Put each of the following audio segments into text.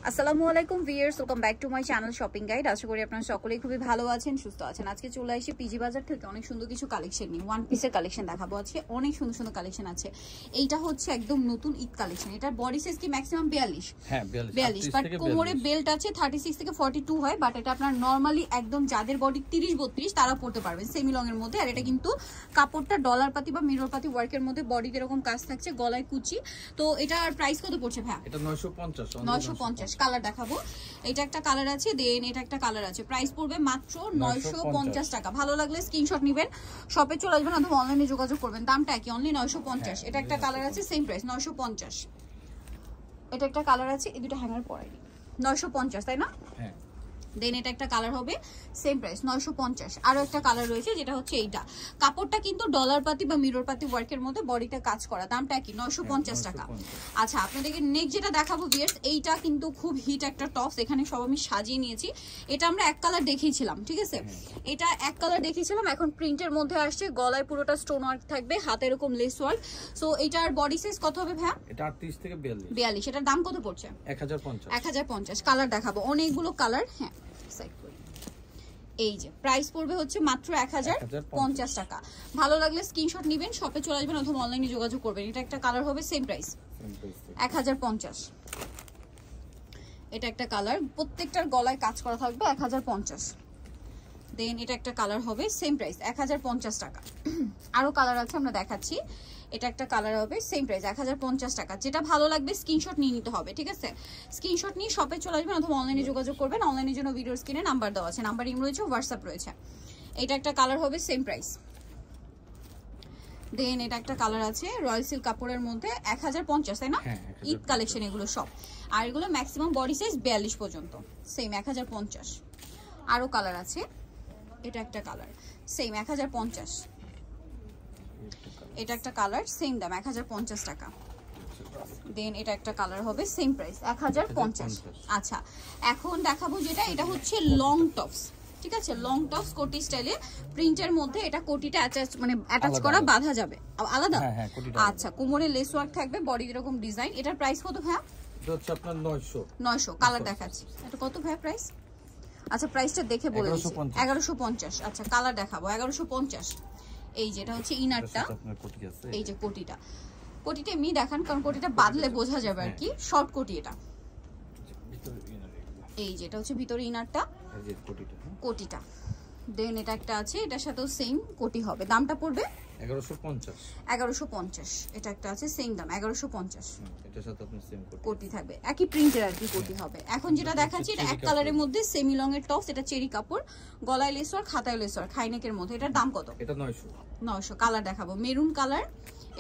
আসসালামু আলাইকুম viewers, welcome back to my channel shopping guide. আশা করি আপনারা সকলেই খুবই ভালো আছেন, সুস্থ আছেন। আজকে চলে আসি পিজি বাজার থেকে অনেক সুন্দর কিছু কালেকশন নিয়ে ওয়ান পিসের কালেকশন দেখাবো। আজকে অনেক সুন্দর সুন্দর কালেকশন আছে। এইটা হচ্ছে একদম নতুন ঈদ কালেকশন। এটা বডি সাইজ কি ম্যাক্সিমাম 42? হ্যাঁ 42, বাট কোমরে বেল্ট আছে 36 থেকে 42 হয়, বাট এটা আপনার নরমালি একদম যাদের বডি 30-32 তারা পড়তে পারবেন সেমি লং এর মধ্যে। আর এটা কিন্তু কাপড়টা ডলার পাতি বা মিরর পাতি ওয়ার্কের মধ্যে, বডিতে এরকম কাজ থাকছে, গলায় কুচি। তো এটার প্রাইস কত পড়ছে ভাই? এটা 950। কালার দেখাবো। এটা একটা কালার আছে, দেন এটা একটা কালার আছে। প্রাইস পড়বে মাত্র 950 টাকা। ভালো লাগলে স্ক্রিনশট নেবেন, শপে চলে আসবেন অথবা অনলাইনে যোগাযোগ করবেন। দামটা কি? অনলি 950। এটা একটা কালার আছে, সেম প্রাইস 950। এটা একটা কালার আছে, এই দুটো হ্যাঙ্গার পরাই 950, তাই না? হ্যাঁ। দেন এটা একটা কালার হবে, সেম প্রাইস 950। আরো একটা কালার রয়েছে যেটা হচ্ছে এইটা। কাপড়টা কিন্তু ডলার পাতি বা মিরর পাতি ওয়ার্কের মধ্যে, বডিতে কাজ করা। দামটা কি? 950 টাকা। আচ্ছা, আপনাদেরকে নেক্সট যেটা দেখাবো ভিউয়ার্স, এইটা কিন্তু খুব হিট একটা টপস। এখানে সব আমি সাজিয়ে নিয়েছি। এটা আমরা এক কালার দেখিয়েছিলাম, ঠিক আছে? এটা এক কালার দেখিয়েছিলাম, এখন প্রিন্টের মধ্যে আসছে। গলায় পুরোটা স্টোন ওয়ার্ক থাকবে, হাতে এরকম লেস ওয়ার্ক। সো এটার বডি সাইজ কত হবে ভাই? এটা 38 থেকে 42। এটার দাম কত পড়ছে? 1050। কালার দেখাবো, অনেকগুলো কালার। হ্যাঁ, এই যে প্রাইস পড়বে হচ্ছে মাত্র 1050 টাকা। ভালো লাগলে স্ক্রিনশট নেবেন, শপে চলে আসবেন অথবা অনলাইনে যোগাযোগ করবেন। এটা একটা কালার হবে, সেম প্রাইস 1050। এটা একটা কালার, প্রত্যেকটার গলায় কাজ করা থাকবে, 1050। দেন এটা একটা কালার হবে, সেম প্রাইস 1050 টাকা। আরো কালার আছে, আমরা দেখাচ্ছি। এটা একটা কালার হবে, সেম প্রাইস 1050 টাকা। যেটা ভালো লাগবে স্ক্রিনশট নিয়ে নিতে হবে, ঠিক আছে? স্ক্রিনশট নিয়ে শপে চলে আসবেন অথবা অনলাইনে যোগাযোগ করবেন। অনলাইনের জন্য ভিডিও স্ক্রিনে নাম্বার দেওয়া আছে, নাম্বার ইম রয়েছে, হোয়াটসঅ্যাপ রয়েছে। এটা একটা কালার হবে, সেম প্রাইস। দেন এটা একটা কালার আছে রয়্যাল সিল্ক কাপড়ের মধ্যে, 1050, তাই না? ঈদ কালেকশন এগুলো সব। আর এগুলো ম্যাক্সিমাম বডি সাইজ 42 পর্যন্ত, সেম 1050। আরো কালার আছে, এটা একটা কালার, সেম 1050। এটা একটা কালার, সেম দাম 1050 টাকা। দেন এটা একটা কালার হবে, সেম প্রাইস 1050। আচ্ছা, এখন দেখাবো যেটা, এটা হচ্ছে লং টপস, ঠিক আছে? লং টপস কোটি স্টাইলে, প্রিন্টের মধ্যে। এটা কোটিটা অ্যাটাচ, মানে অ্যাটাচ করা, বাঁধা যাবে আলাদা। আচ্ছা, কোমরে লেস ওয়ার্ক থাকবে, বডি এরকম ডিজাইন। এটার প্রাইস কত ভাই? এটা হচ্ছে আপনার 900। কালার দেখাচ্ছি, এটা কত ভাই প্রাইস? আচ্ছা, প্রাইসটা দেখে বলে দিচ্ছি, 1150। আচ্ছা, কালার দেখাবো, 1150। এই যেটা হচ্ছে ইনারটা, এই যে কোটিটা এমনি দেখান, কারণ কোটিটা বাঁধলে বোঝা যাবে আর কি। শর্ট কোটি এটা। এই যেটা হচ্ছে ভিতরে ইনারটা, কোটিটা। দেন এটা একটা আছে, এটার সাথেও সেম কোটি হবে। দামটা পড়বে 1150। এটা একটা আছে, সেম দাম 1150। এটার সাথে আপনার সেম কোটি থাকবে, একই প্রিন্টের আর কি কোটি হবে। এখন যেটা দেখাচ্ছি, এটা এক কালারের মধ্যে সেমি লং এর টপস। এটা চেরি কাপড়, গলায় লেস ওয়ার্ক, হাতায় লেস ওয়ার্ক, হাইনেকের মধ্যে। এটার দাম কত? এটা 900। কালার দেখাবো, মেরুন কালার,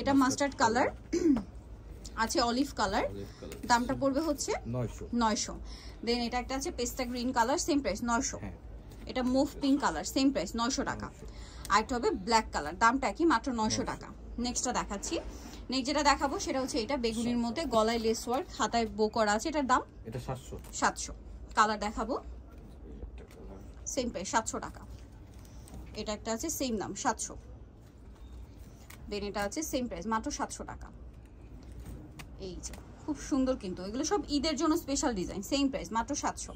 এটা মাস্টার্ড কালার আছে, অলিভ কালার। দামটা পড়বে হচ্ছে 900। দেন এটা একটা আছে পেস্তা গ্রিন কালার, সেম প্রাইস 900। এটা move pink colour, same price 900 টাকা। আরেকটা হবে ব্ল্যাক কালার, দামটা কি? মাত্র 900 টাকা। নেক্সটটা দেখাচ্ছি। নেক্সট যেটা দেখাবো সেটা হচ্ছে এটা বেগুনির মধ্যে, গলায় লেস ওয়ার্ক, হাতায় বো করা আছে। এটার দাম এটা 700। কালার দেখাবো, সেম প্রাইস 700 টাকা। এটা একটা আছে, সেম দাম 700। দেন এটা আছে, সেম প্রাইস মাত্র 700 টাকা। এই যে খুব সুন্দর, কিন্তু এগুলো সব ঈদের জন্য স্পেশাল ডিজাইন, সেম প্রাইস মাত্র 700।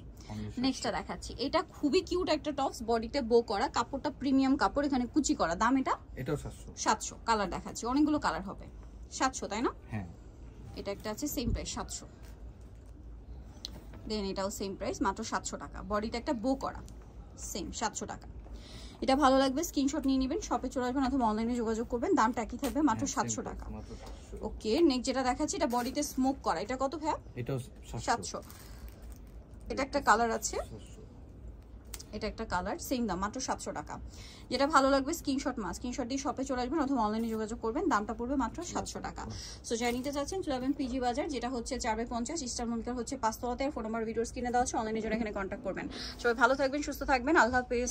নেক্সটটা দেখাচ্ছি, এটা খুবই কিউট একটা টপস, বডিতে বো করা, কাপড়টা প্রিমিয়াম কাপড়, এখানে কুচি করা। দাম এটাও 700। কালার দেখাচ্ছি, অনেকগুলো কালার হবে। 700, তাই না? হ্যাঁ। এটা একটা আছে, সেম প্রাইস 700। দেন এটাও সেম প্রাইস, মাত্র 700 টাকা। বডিটা একটা বো করা, সেম 700 টাকা। এটা ভালো লাগবে স্ক্রিনশট নিয়ে নেবেন, শপে চলে আসবেন অথবা অনলাইনে যোগাযোগ করবেন। দামটা একই থাকবে, মাত্র 700 টাকা। ওকে, নেক্সট যেটা দেখাচ্ছি, এটা বডিতে স্মোক করা। এটা কত ভাই? এটাও 700। এটা একটা কালার আছে, এটা একটা কালার, সেম দাম মাত্র 700 টাকা। যেটা ভালো লাগবে স্ক্রিনশট দিয়ে শপে চলে আসবেন অথবা অনলাইনে যোগাযোগ করবেন। দামটা পড়বে মাত্র 700 টাকা। সো যাই নিতে চাচ্ছেন চলে যাবেন পিজি বাজার, যেটা হচ্ছে 450 ইস্টার মল্লিকার হচ্ছে 5 তলাতে। ফোন নাম্বার ভিডিও স্ক্রিনে দেওয়া আছে, অনলাইনে জন্য এখানে কন্ট্যাক্ট করবেন। সবাই ভালো থাকবেন, সুস্থ থাকবেন, আল্লাহ হাফেজ।